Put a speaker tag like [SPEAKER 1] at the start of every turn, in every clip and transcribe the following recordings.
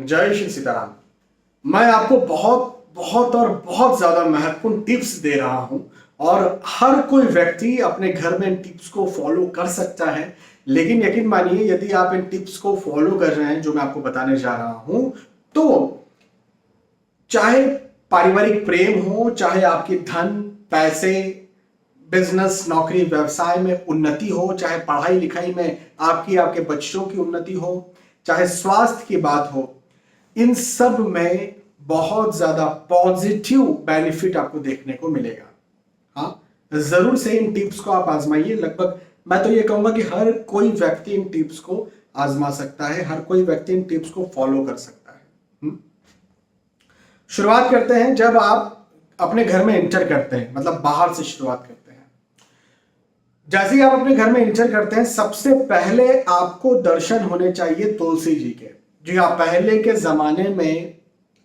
[SPEAKER 1] जय श्री सीताराम। मैं आपको बहुत बहुत और बहुत ज्यादा महत्वपूर्ण टिप्स दे रहा हूं और हर कोई व्यक्ति अपने घर में इन टिप्स को फॉलो कर सकता है। लेकिन यकीन मानिए, यदि आप इन टिप्स को फॉलो कर रहे हैं जो मैं आपको बताने जा रहा हूं, तो चाहे पारिवारिक प्रेम हो, चाहे आपकी धन, पैसे, बिजनेस, नौकरी, व्यवसाय में उन्नति हो, चाहे पढ़ाई लिखाई में आपके बच्चों की उन्नति हो, चाहे स्वास्थ्य की बात हो, इन सब में बहुत ज्यादा पॉजिटिव बेनिफिट आपको देखने को मिलेगा। हाँ, जरूर से इन टिप्स को आप आजमाइए। लगभग मैं तो ये कहूंगा कि हर कोई व्यक्ति इन टिप्स को आजमा सकता है, हर कोई व्यक्ति इन टिप्स को फॉलो कर सकता है। शुरुआत करते हैं। जब आप अपने घर में एंटर करते हैं, मतलब बाहर से शुरुआत करते हैं, जैसे ही आप अपने घर में एंटर करते हैं, सबसे पहले आपको दर्शन होने चाहिए तुलसी जी के। जी हाँ, पहले के जमाने में,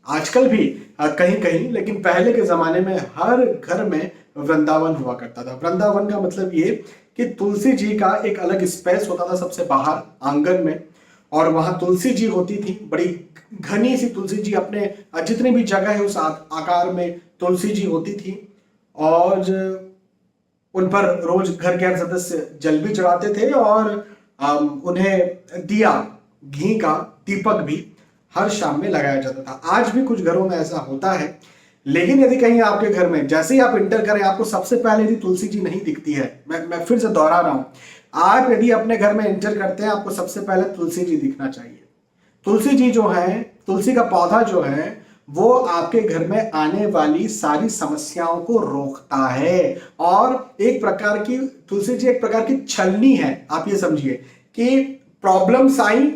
[SPEAKER 1] आजकल भी कहीं कहीं, लेकिन पहले के जमाने में हर घर में वृंदावन हुआ करता था। वृंदावन का मतलब ये कि तुलसी जी का एक अलग स्पेस होता था सबसे बाहर आंगन में, और वहां तुलसी जी होती थी, बड़ी घनी सी तुलसी जी, अपने जितनी भी जगह है उस आकार में तुलसी जी होती थी। और उन पर रोज घर के हर सदस्य जल भी चढ़ाते थे और उन्हें दिया, घी का दीपक भी हर शाम में लगाया जाता था। आज भी कुछ घरों में ऐसा होता है। लेकिन यदि कहीं आपके घर में जैसे ही आप इंटर करें, आपको सबसे पहले यदि तुलसी जी नहीं दिखती है, मैं फिर से दोहरा रहा हूं, आप यदि अपने घर में एंटर करते हैं, आपको सबसे पहले तुलसी जी दिखना चाहिए। तुलसी जी जो है, तुलसी का पौधा जो है, वो आपके घर में आने वाली सारी समस्याओं को रोकता है। और एक प्रकार की तुलसी जी एक प्रकार की छलनी है। आप ये समझिए कि प्रॉब्लम्स आई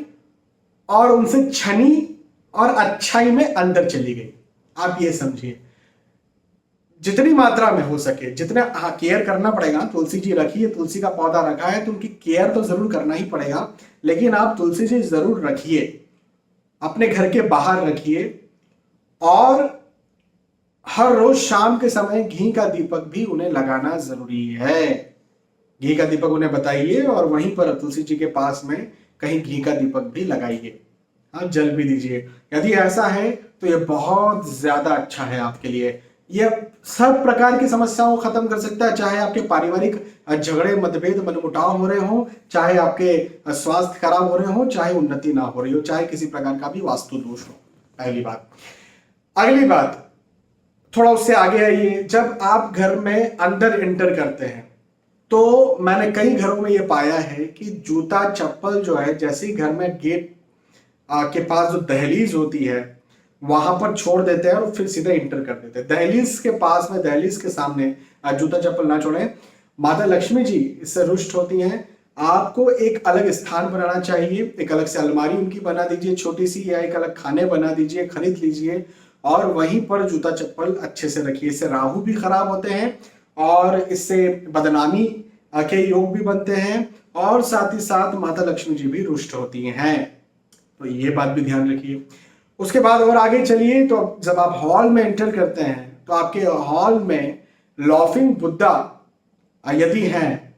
[SPEAKER 1] और उनसे छनी और अच्छाई में अंदर चली गई। आप ये समझिए, जितनी मात्रा में हो सके, जितना केयर करना पड़ेगा। तुलसी जी रखी है, तुलसी का पौधा रखा है, तो उनकी केयर तो जरूर करना ही पड़ेगा। लेकिन आप तुलसी जी जरूर रखिए, अपने घर के बाहर रखिए, और हर रोज शाम के समय घी का दीपक भी उन्हें लगाना जरूरी है। घी का दीपक उन्हें बताइए और वहीं पर तुलसी जी के पास में कहीं घी का दीपक भी लगाइए। हाँ, जल भी दीजिए। यदि ऐसा है तो ये बहुत ज्यादा अच्छा है आपके लिए। यह सब प्रकार की समस्याओं को खत्म कर सकता है, चाहे आपके पारिवारिक झगड़े, मतभेद, मनमुटाव हो रहे हो, चाहे आपके स्वास्थ्य खराब हो रहे हो, चाहे उन्नति ना हो रही हो, चाहे किसी प्रकार का भी वास्तु दोष हो। पहली बात। अगली बात, थोड़ा उससे आगे आइए। जब आप घर में अंदर एंटर करते हैं, तो मैंने कई घरों में यह पाया है कि जूता चप्पल जो है, जैसे ही घर में गेट के पास जो दहलीज होती है वहां पर छोड़ देते हैं और फिर सीधे इंटर कर देते हैं। दहलीज के पास में, दहलीज के सामने जूता चप्पल ना छोड़ें। माता लक्ष्मी जी इससे रुष्ट होती हैं। आपको एक अलग स्थान बनाना चाहिए, एक अलग से अलमारी उनकी बना दीजिए छोटी सी, या एक अलग खाने बना दीजिए, खरीद लीजिए, और वहीं पर जूता चप्पल अच्छे से रखिए। इससे राहु भी खराब होते हैं और इससे बदनामी के योग भी बनते हैं, और साथ ही साथ माता लक्ष्मी जी भी रुष्ट होती हैं। तो ये बात भी ध्यान रखिए। उसके बाद और आगे चलिए, तो जब आप हॉल में एंटर करते हैं, तो आपके हॉल में लॉफिंग बुद्धा यदि हैं,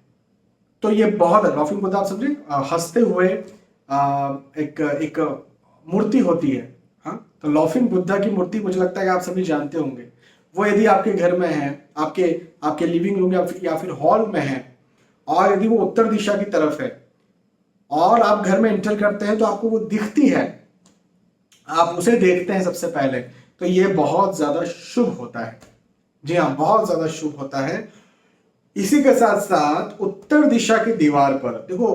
[SPEAKER 1] तो ये बहुत है। लॉफिंग बुद्धा आप समझे, हंसते हुए एक मूर्ति होती है। हाँ, तो लॉफिंग बुद्धा की मूर्ति मुझे लगता है कि आप सभी जानते होंगे। वो यदि आपके घर में है, आपके लिविंग रूम या फिर हॉल में है, और यदि वो उत्तर दिशा की तरफ है और आप घर में एंटर करते हैं, तो आपको वो दिखती है, आप उसे देखते हैं सबसे पहले, तो ये बहुत ज्यादा शुभ होता है। जी हाँ, बहुत ज्यादा शुभ होता है। इसी के साथ साथ उत्तर दिशा की दीवार पर देखो,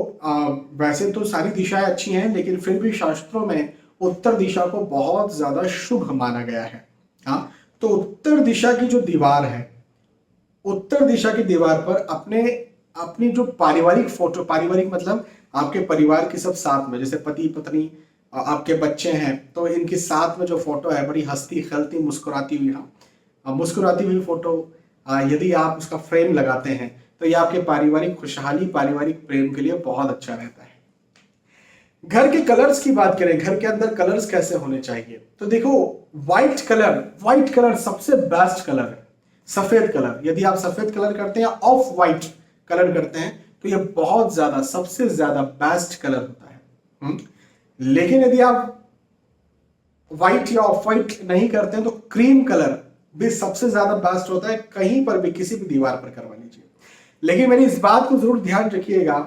[SPEAKER 1] वैसे तो सारी दिशाएं अच्छी हैं, लेकिन फिर भी शास्त्रों में उत्तर दिशा को बहुत ज्यादा शुभ माना गया है। हाँ, तो उत्तर दिशा की जो दीवार है, उत्तर दिशा की दीवार पर अपनी जो पारिवारिक फोटो, पारिवारिक मतलब आपके परिवार के सब साथ में, जैसे पति पत्नी, आपके बच्चे हैं, तो इनके साथ में जो फोटो है, बड़ी हंसती खेलती मुस्कुराती हुई, हाँ, मुस्कुराती हुई फोटो, यदि आप उसका फ्रेम लगाते हैं, तो ये आपके पारिवारिक खुशहाली, पारिवारिक प्रेम के लिए बहुत अच्छा रहता है। घर के कलर्स की बात करें, घर के अंदर कलर्स कैसे होने चाहिए, तो देखो, व्हाइट कलर सबसे बेस्ट कलर है। सफेद कलर, यदि आप सफेद कलर करते हैं, ऑफ व्हाइट कलर करते हैं, तो ये बहुत ज्यादा, सबसे ज्यादा बेस्ट कलर होता है। लेकिन यदि आप व्हाइट या ऑफ व्हाइट नहीं करते हैं तो क्रीम कलर भी सबसे ज्यादा बेस्ट होता है, कहीं पर भी किसी भी दीवार पर करवा लीजिए। लेकिन मेरी इस बात को जरूर ध्यान रखिएगा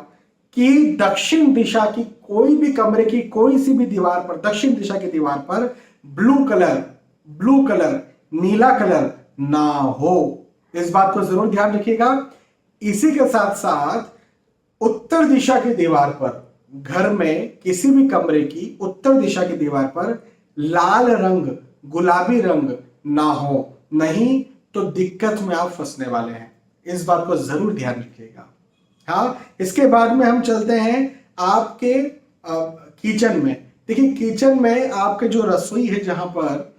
[SPEAKER 1] कि दक्षिण दिशा की कोई भी कमरे की कोई सी भी दीवार पर, दक्षिण दिशा की दीवार पर ब्लू कलर, नीला कलर ना हो। इस बात को जरूर ध्यान रखिएगा। इसी के साथ साथ उत्तर दिशा की दीवार पर, घर में किसी भी कमरे की उत्तर दिशा की दीवार पर लाल रंग, गुलाबी रंग ना हो, नहीं तो दिक्कत में आप फंसने वाले हैं। इस बात को जरूर ध्यान रखिएगा। हाँ, इसके बाद में हम चलते हैं आपके किचन में। देखिए, किचन में आपके जो रसोई है, जहां पर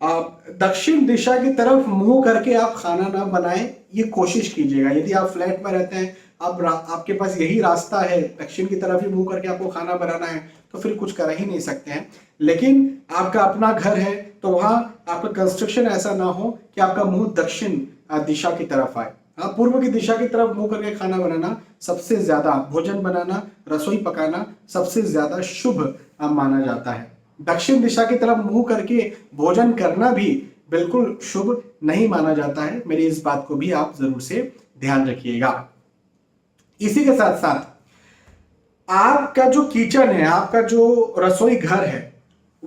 [SPEAKER 1] आप दक्षिण दिशा की तरफ मुंह करके आप खाना ना बनाएं, ये कोशिश कीजिएगा। यदि आप फ्लैट में रहते हैं, आपके पास यही रास्ता है, दक्षिण की तरफ ही मुंह करके आपको खाना बनाना है, तो फिर कुछ कर ही नहीं सकते हैं। लेकिन आपका अपना घर है तो वहां आपका कंस्ट्रक्शन ऐसा ना हो कि आपका मुंह दक्षिण दिशा की तरफ आए। हाँ, पूर्व की दिशा की तरफ मुंह करके खाना बनाना सबसे ज्यादा, भोजन बनाना, रसोई पकाना सबसे ज्यादा शुभ माना जाता है। दक्षिण दिशा की तरफ मुंह करके भोजन करना भी बिल्कुल शुभ नहीं माना जाता है। मेरी इस बात को भी आप जरूर से ध्यान रखिएगा। इसी के साथ साथ आपका जो किचन है, आपका जो रसोई घर है,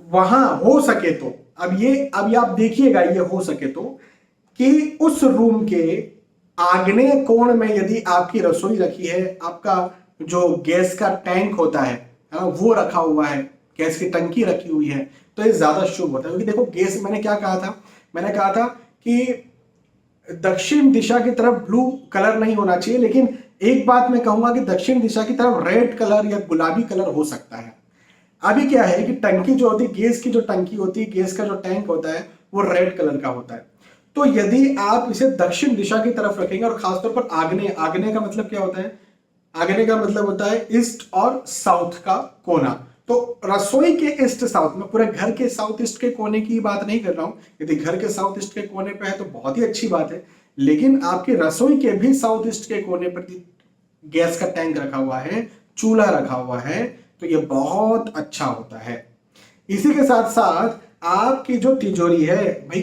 [SPEAKER 1] वहां हो सके तो, अब ये आप देखिएगा, ये हो सके तो कि उस रूम के आग्नेय कोण में यदि आपकी रसोई रखी है, आपका जो गैस का टैंक होता है, वो रखा हुआ है, गैस की टंकी रखी हुई है, तो ये ज्यादा शुभ होता है। क्योंकि देखो, गैस, मैंने क्या कहा था, मैंने कहा था कि दक्षिण दिशा की तरफ ब्लू कलर नहीं होना चाहिए, लेकिन एक बात मैं कहूंगा कि दक्षिण दिशा की तरफ रेड कलर या गुलाबी कलर हो सकता है। अभी क्या है कि टंकी जो होती है, गैस की जो टंकी होती है, गैस का जो टैंक होता है, वो रेड कलर का होता है। तो यदि आप इसे दक्षिण दिशा की तरफ रखेंगे, और खासतौर पर आग्नेय, आग्नेय का मतलब क्या होता है, आग्नेय का मतलब होता है ईस्ट और साउथ का कोना। तो रसोई के ईस्ट साउथ में, पूरे घर के साउथ ईस्ट के कोने की बात नहीं कर रहा हूं। यदि घर के साउथ ईस्ट के कोने पे है तो बहुत ही अच्छी बात है, लेकिन आपके रसोई के भी साउथ ईस्ट के कोने पर गैस का टैंक रखा हुआ है, चूल्हा रखा हुआ है, तो ये बहुत अच्छा होता है। इसी के साथ साथ आपकी जो तिजोरी है भाई,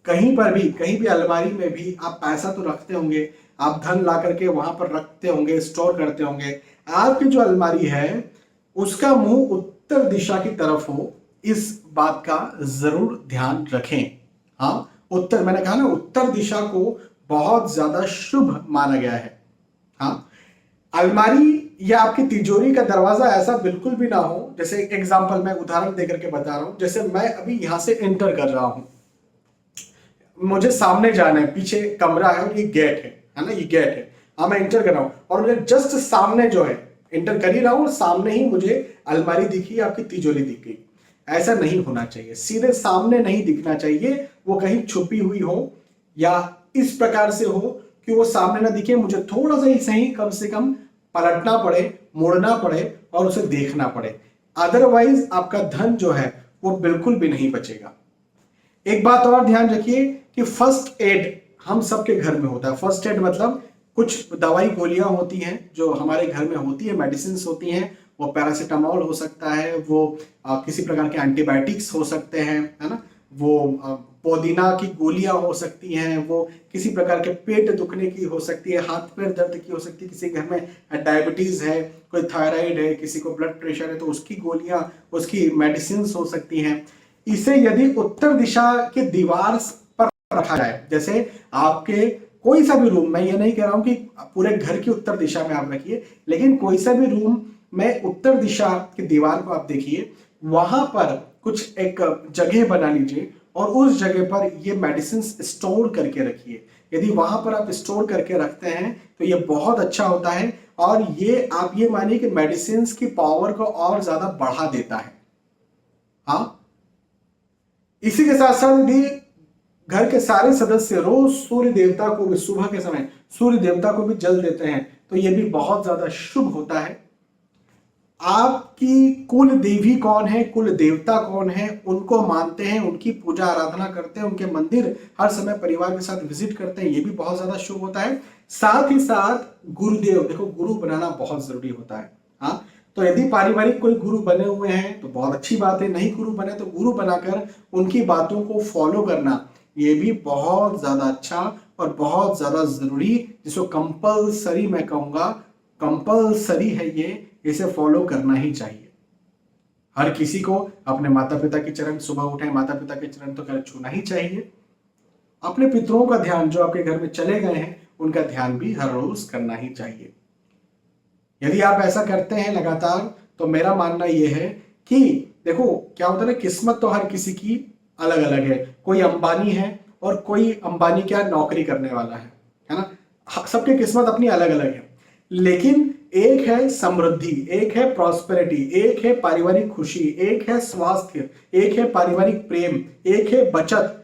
[SPEAKER 1] कहीं पर भी, कहीं भी अलमारी में भी आप पैसा तो रखते होंगे, आप धन ला करके वहां पर रखते होंगे, स्टोर करते होंगे। आपकी जो अलमारी है उसका मुंह उत्तर दिशा की तरफ हो, इस बात का जरूर ध्यान रखें। हाँ, उत्तर, मैंने कहा ना, उत्तर दिशा को बहुत ज्यादा शुभ माना गया है। हाँ, अलमारी या आपकी तिजोरी का दरवाजा ऐसा बिल्कुल भी ना हो, जैसे एग्जांपल मैं उदाहरण देकर के बता रहा हूं, जैसे मैं अभी यहां से एंटर कर रहा हूं, मुझे सामने जाना है, पीछे कमरा है और ये गेट है ना, ये गेट है। हाँ, मैं एंटर कर रहा हूं और मुझे जस्ट सामने जो है, एंटर कर ही रहा हूं, सामने ही मुझे अलमारी दिखी, आपकी तिजोरी दिख गई। ऐसा नहीं होना चाहिए, सीधे सामने नहीं दिखना चाहिए, वो कहीं छुपी हुई हो या इस प्रकार से हो कि वो सामने ना दिखे, मुझे थोड़ा सा ही सही, कम से कम पलटना पड़े, मुड़ना पड़े और उसे देखना पड़े। अदरवाइज आपका धन जो है वो बिल्कुल भी नहीं बचेगा। एक बात और ध्यान रखिए कि फर्स्ट एड हम सबके घर में होता है। फर्स्ट एड मतलब कुछ दवाई गोलियां होती हैं जो हमारे घर में होती है, मेडिसिन होती हैं। वो पैरासीटामोल हो सकता है, वो किसी प्रकार के एंटीबायोटिक्स हो सकते हैं, है ना, वो पुदीना की गोलियां हो सकती हैं, वो किसी प्रकार के पेट दुखने की हो सकती है, हाथ पैर दर्द की हो सकती है, किसी घर में डायबिटीज है, कोई थायराइड है, किसी को ब्लड प्रेशर है, तो उसकी गोलियां, उसकी मेडिसिन हो सकती हैं। इसे यदि उत्तर दिशा के दीवार पर रखा जाए, जैसे आपके कोई सा भी रूम, मैं ये नहीं कह रहा हूं कि पूरे घर की उत्तर दिशा में आप रखिए, लेकिन कोई सा भी रूम में उत्तर दिशा की दीवार को आप देखिए, वहां पर कुछ एक जगह बना लीजिए और उस जगह पर ये मेडिसिन स्टोर करके रखिए। यदि वहां पर आप स्टोर करके रखते हैं तो ये बहुत अच्छा होता है, और ये आप ये मानिए कि मेडिसिन की पावर को और ज्यादा बढ़ा देता है। हाँ, इसी के साथ साथ यदि घर के सारे सदस्य रोज सूर्य देवता को भी, सुबह के समय सूर्य देवता को भी जल देते हैं, तो यह भी बहुत ज्यादा शुभ होता है। आपकी कुल देवी कौन है, कुल देवता कौन है, उनको मानते हैं, उनकी पूजा आराधना करते हैं, उनके मंदिर हर समय परिवार के साथ विजिट करते हैं, ये भी बहुत ज्यादा शुभ होता है। साथ ही साथ गुरुदेव, देखो, गुरु बनाना बहुत जरूरी होता है। हाँ, तो यदि पारिवारिक कोई गुरु बने हुए हैं तो बहुत अच्छी बात है, नहीं गुरु बने तो गुरु बनाकर उनकी बातों को फॉलो करना ये भी बहुत ज्यादा अच्छा और बहुत ज्यादा जरूरी, जिसको कंपलसरी मैं कहूंगा, कंपलसरी है ये, इसे फॉलो करना ही चाहिए। हर किसी को अपने माता पिता के चरण, सुबह उठे माता पिता के चरण तो कर छूना ही चाहिए। अपने पितरों का ध्यान, जो आपके घर में चले गए हैं उनका ध्यान भी हर रोज करना ही चाहिए। यदि आप ऐसा करते हैं लगातार तो मेरा मानना यह है कि देखो क्या होता है ना, किस्मत तो हर किसी की अलग अलग है। कोई अंबानी है और कोई अंबानी क्या नौकरी करने वाला है ना, सबकी किस्मत अपनी अलग अलग है। लेकिन एक है समृद्धि, एक है प्रॉस्पेरिटी, एक है पारिवारिक खुशी, एक है स्वास्थ्य, एक है पारिवारिक प्रेम, एक है बचत,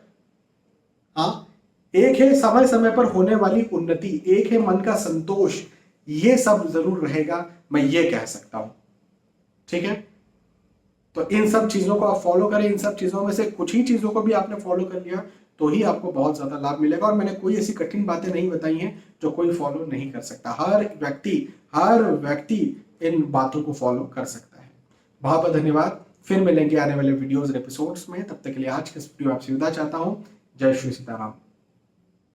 [SPEAKER 1] हाँ, एक है समय समय पर होने वाली उन्नति, एक है मन का संतोष। ये सब जरूर रहेगा, मैं ये कह सकता हूं। ठीक है, तो इन सब चीजों को आप फॉलो करें। इन सब चीजों में से कुछ ही चीजों को भी आपने फॉलो कर लिया तो ही आपको बहुत ज्यादा लाभ मिलेगा। और मैंने कोई ऐसी कठिन बातें नहीं बताई हैं जो कोई फॉलो नहीं कर सकता। हर व्यक्ति इन बातों को फॉलो कर सकता है। बहुत बहुत धन्यवाद। फिर मिलेंगे आने वाले वीडियोज और एपिसोड्स में। तब तक के लिए आज के इस वीडियो आपसे विदा चाहता हूं। जय श्री सीताराम।